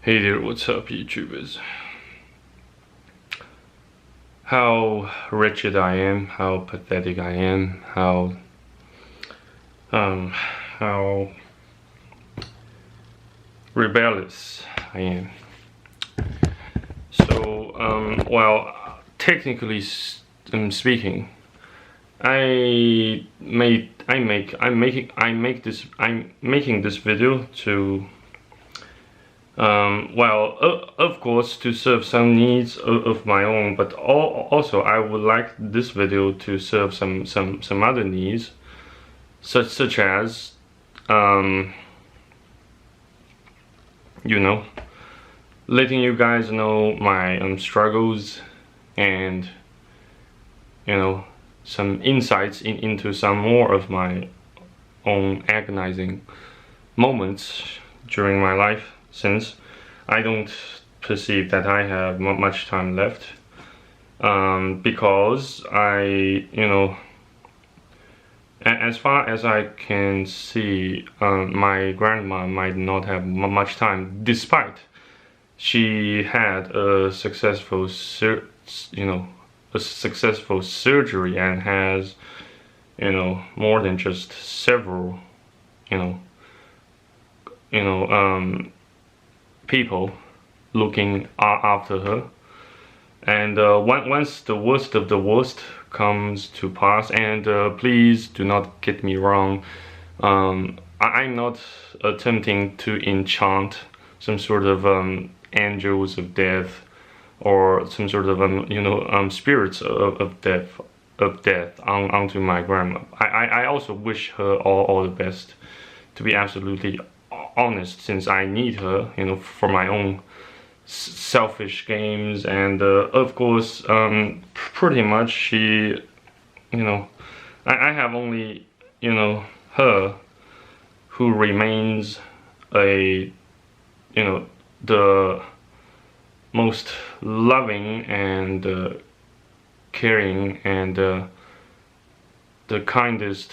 Hey there, what's up, YouTubers? How wretched I am, how pathetic I am, how rebellious I am. So, well, technically speaking, I'm making this video to well, of course, to serve some needs of my own, but also I would like this video to serve some other needs, such as you know, letting you guys know my struggles and some insights into some more of my own agonizing moments during my life, since I don't perceive that I have much time left, because as far as I can see, my grandma might not have much time, despite she had a successful surgery and has more than just several people looking after her. And once the worst of the worst comes to pass, and please do not get me wrong, I'm not attempting to enchant some sort of angels of death or some sort of spirits of death onto my grandma. I also wish her all the best, to be absolutely honest, since I need her, for my own selfish games. And of course, pretty much she, I have only, her who remains the most loving and caring and the kindest,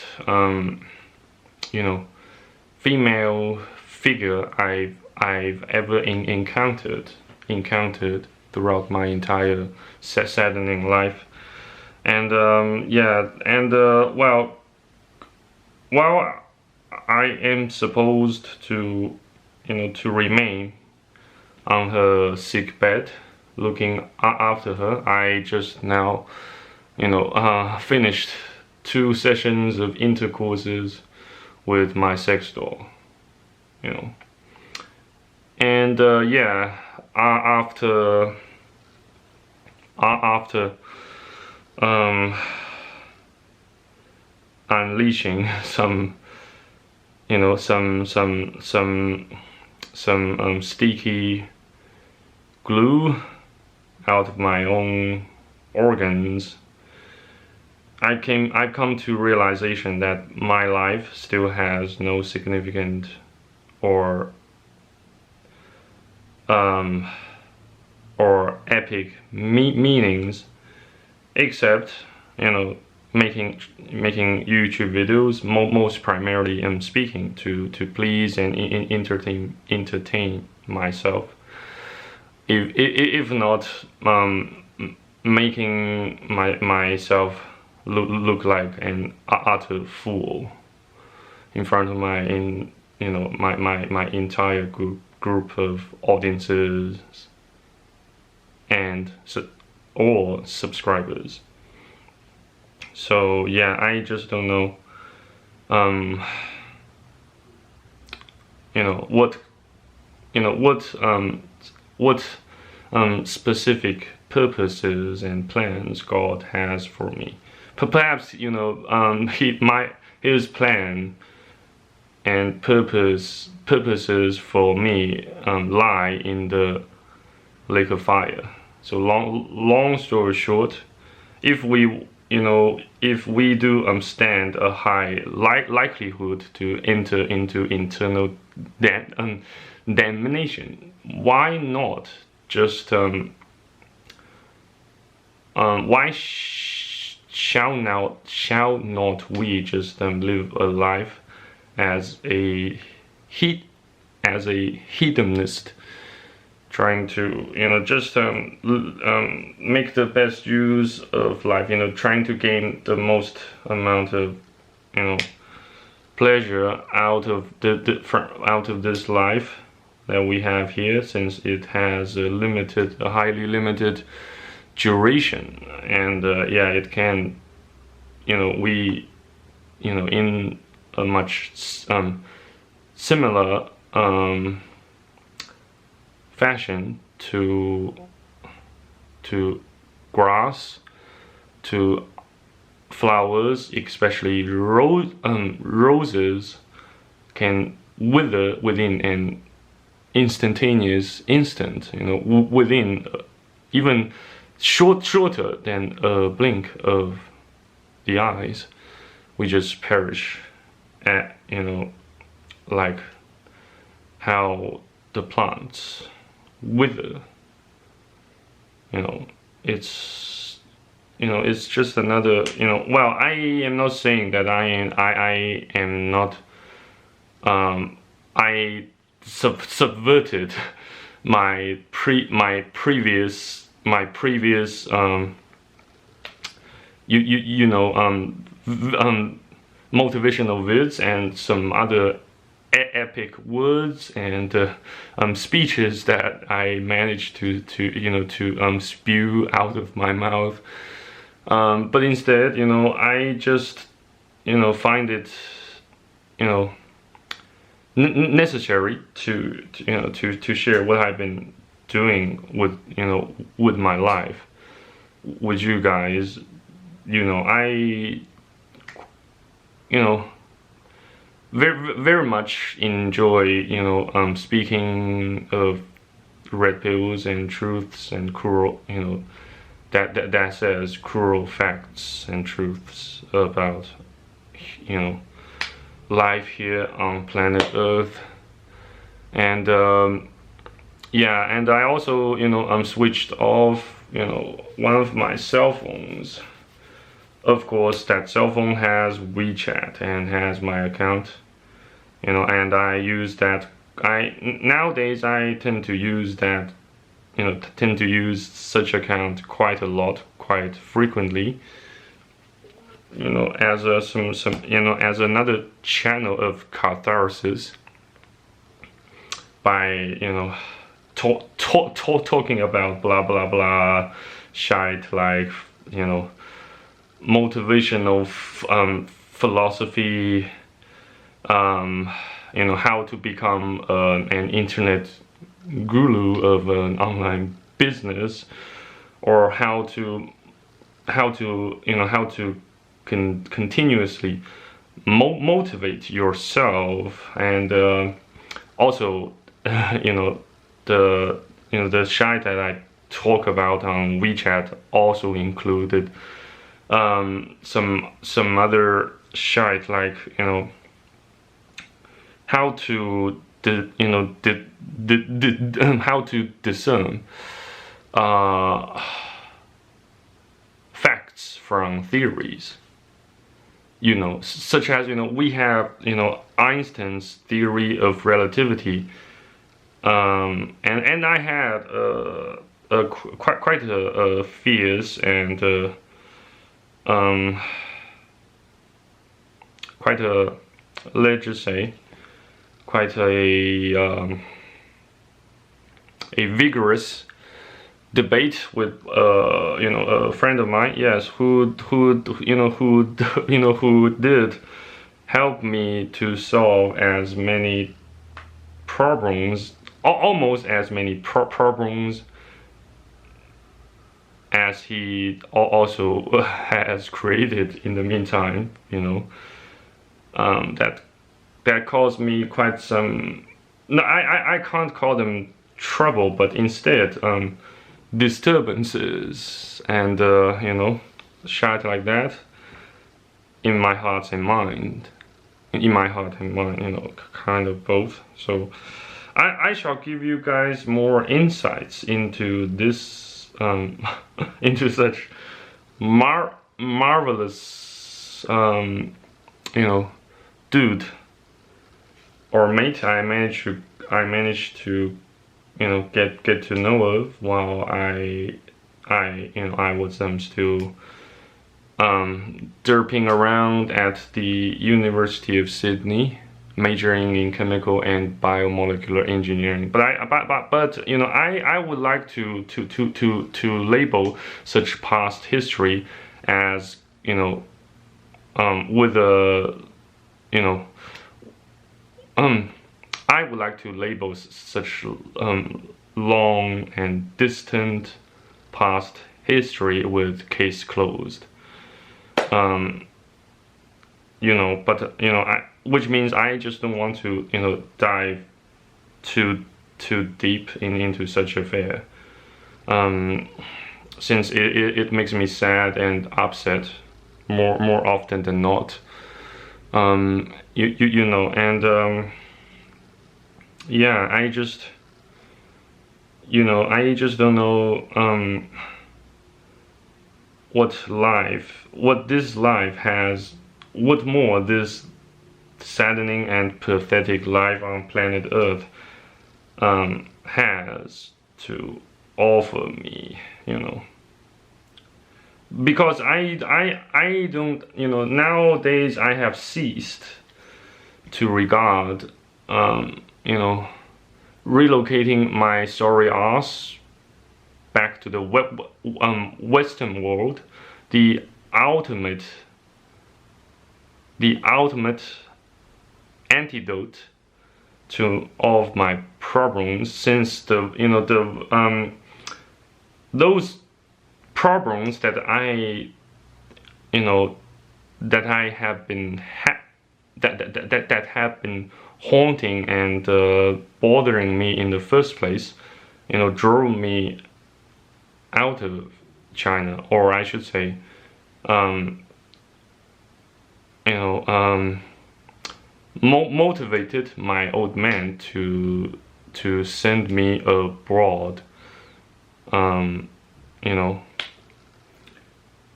female figure I've ever encountered throughout my entire saddening life. And yeah, and well, while I am supposed to to remain on her sick bed looking after her, I just now finished 2 sessions of intercourses with my sex doll, and yeah, after unleashing some sticky glue out of my own organs, I come to realization that my life still has no significant or epic meanings, except making YouTube videos, most primarily speaking to please and entertain myself, if not making myself look like an utter fool in front of my entire group of audiences and all subscribers. So yeah, I just don't know what specific purposes and plans God has for me. Perhaps his plan and purposes for me lie in the lake of fire. So long story short, if we do stand a high likelihood to enter into eternal damnation, why not just why shall not we just live a life as a hedonist trying to just make the best use of life, trying to gain the most amount of pleasure out of out of this life that we have here, since it has a highly limited duration. And yeah, it can we in a much similar fashion to grass, to flowers, especially roses, can wither within an instantaneous instant, within even shorter than a blink of the eyes. We just perish at, like how the plants wither. It's just another, well, I am not saying that I am not, I subverted my previous motivational vids and some other epic words and speeches that I managed to spew out of my mouth. But instead, I just, find it, necessary to share what I've been doing with my life with you guys. I very much enjoy speaking of red pills and truths and cruel that says cruel facts and truths about life here on planet Earth. And yeah, and I also switched off one of my cell phones. Of course, that cell phone has WeChat and has my account, and I use that. Nowadays I tend to use that, tend to use such account quite a lot, quite frequently, as as another channel of catharsis by talking about blah blah blah shite, like motivational philosophy, how to become an internet guru of an online business, or how to continuously motivate yourself. And also the shite that I talk about on WeChat also included some other shite, like how to how to discern facts from theories, such as we have Einstein's theory of relativity, and I had quite a fierce and quite a, let's just say, quite a vigorous debate with a friend of mine, yes, who did help me to solve as many problems, almost as many problems as he also has created in the meantime. That caused me quite some, no, I can't call them trouble, but instead disturbances and shit like that in my heart and mind, kind of both. So I shall give you guys more insights into this into such marvelous dude or mate I managed to get to know of while I was still derping around at the University of Sydney, majoring in chemical and biomolecular engineering. But I would like to label such past history as with a you know I would like to label such long and distant past history with case closed. Which means I just don't want to dive too deep into such affair. Since it makes me sad and upset more often than not. Yeah, I just don't know what this life has, what more this saddening and pathetic life on planet Earth has to offer me, because I don't, nowadays I have ceased to regard relocating my sorry ass back to the Western world, the ultimate antidote to all of my problems, since those problems that I have been that have been haunting and bothering me in the first place, drove me out of China, or I should say, motivated my old man to send me abroad.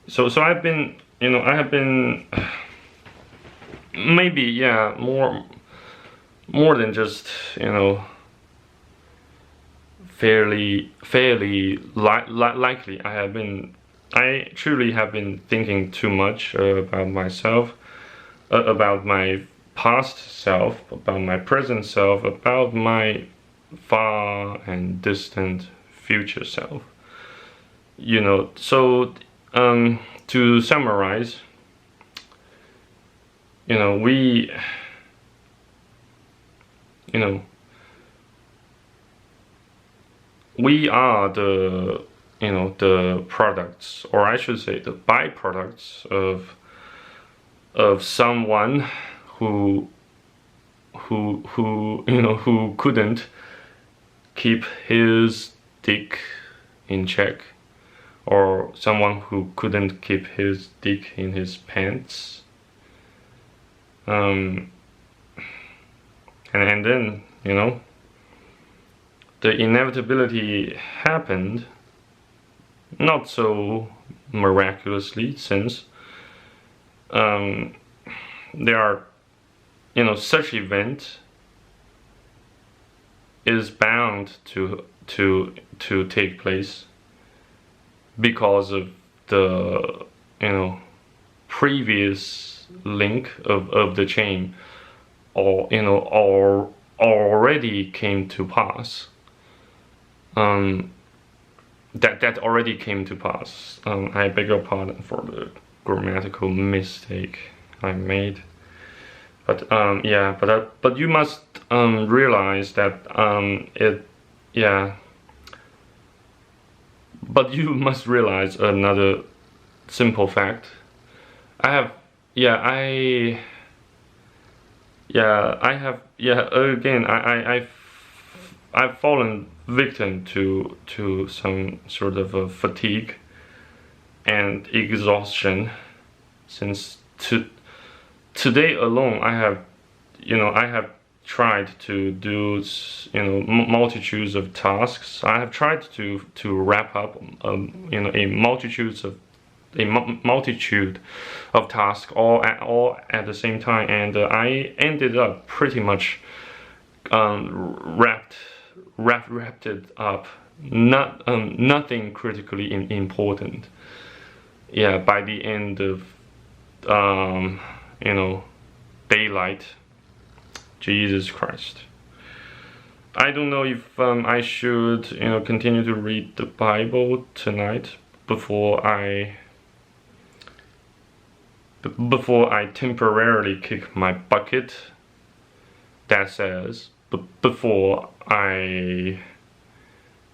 So I've been, I have been maybe, yeah, more than just, fairly likely. I truly have been thinking too much about myself, about my past self, about my present self, about my far and distant future self. So to summarize, we are the products, or I should say the byproducts of someone who couldn't keep his dick in check, or someone who couldn't keep his dick in his pants. And then, the inevitability happened, not so miraculously, since there are, such event is bound to take place because of the previous link of the chain, or already came to pass. That already came to pass. I beg your pardon for the grammatical mistake I made. But yeah, but you must realize that But you must realize another simple fact. Again, I've fallen victim to some sort of a fatigue and exhaustion, since today alone I have tried to do multitudes of tasks. I have tried to wrap up a multitude of tasks all at the same time, and I ended up pretty much wrapped it up. Nothing critically important. Yeah, by the end of you know, daylight. Jesus Christ. I don't know if I should, continue to read the Bible tonight before I temporarily kick my bucket. That says, before I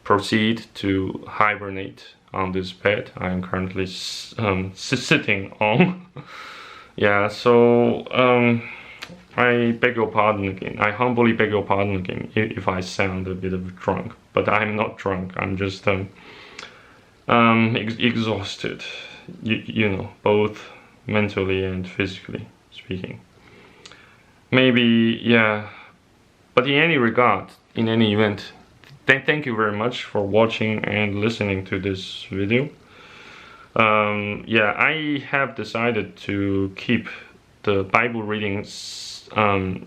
proceed to hibernate on this bed I'm currently sitting on. Yeah, so I beg your pardon again. I humbly beg your pardon again if I sound a bit of drunk, but I'm not drunk. I'm just exhausted. You know, both mentally and physically speaking. Maybe, yeah. But in any regard, in any event, thank you very much for watching and listening to this video. Yeah, I have decided to keep the Bible readings, to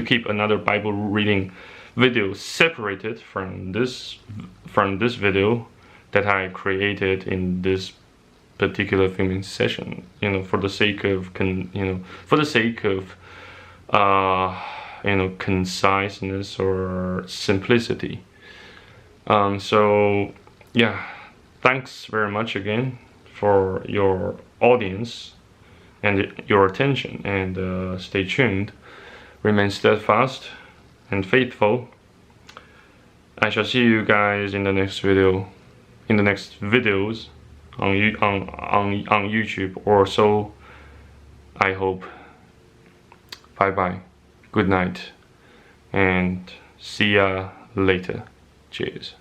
keep another Bible reading video separated from this video that I created in this particular filming session. For the sake of conciseness or simplicity. So yeah, thanks very much again for your audience and your attention, and stay tuned, remain steadfast and faithful. I shall see you guys in the next video, in the next videos on YouTube or so, I hope. Bye bye, good night, and see ya later. Cheers.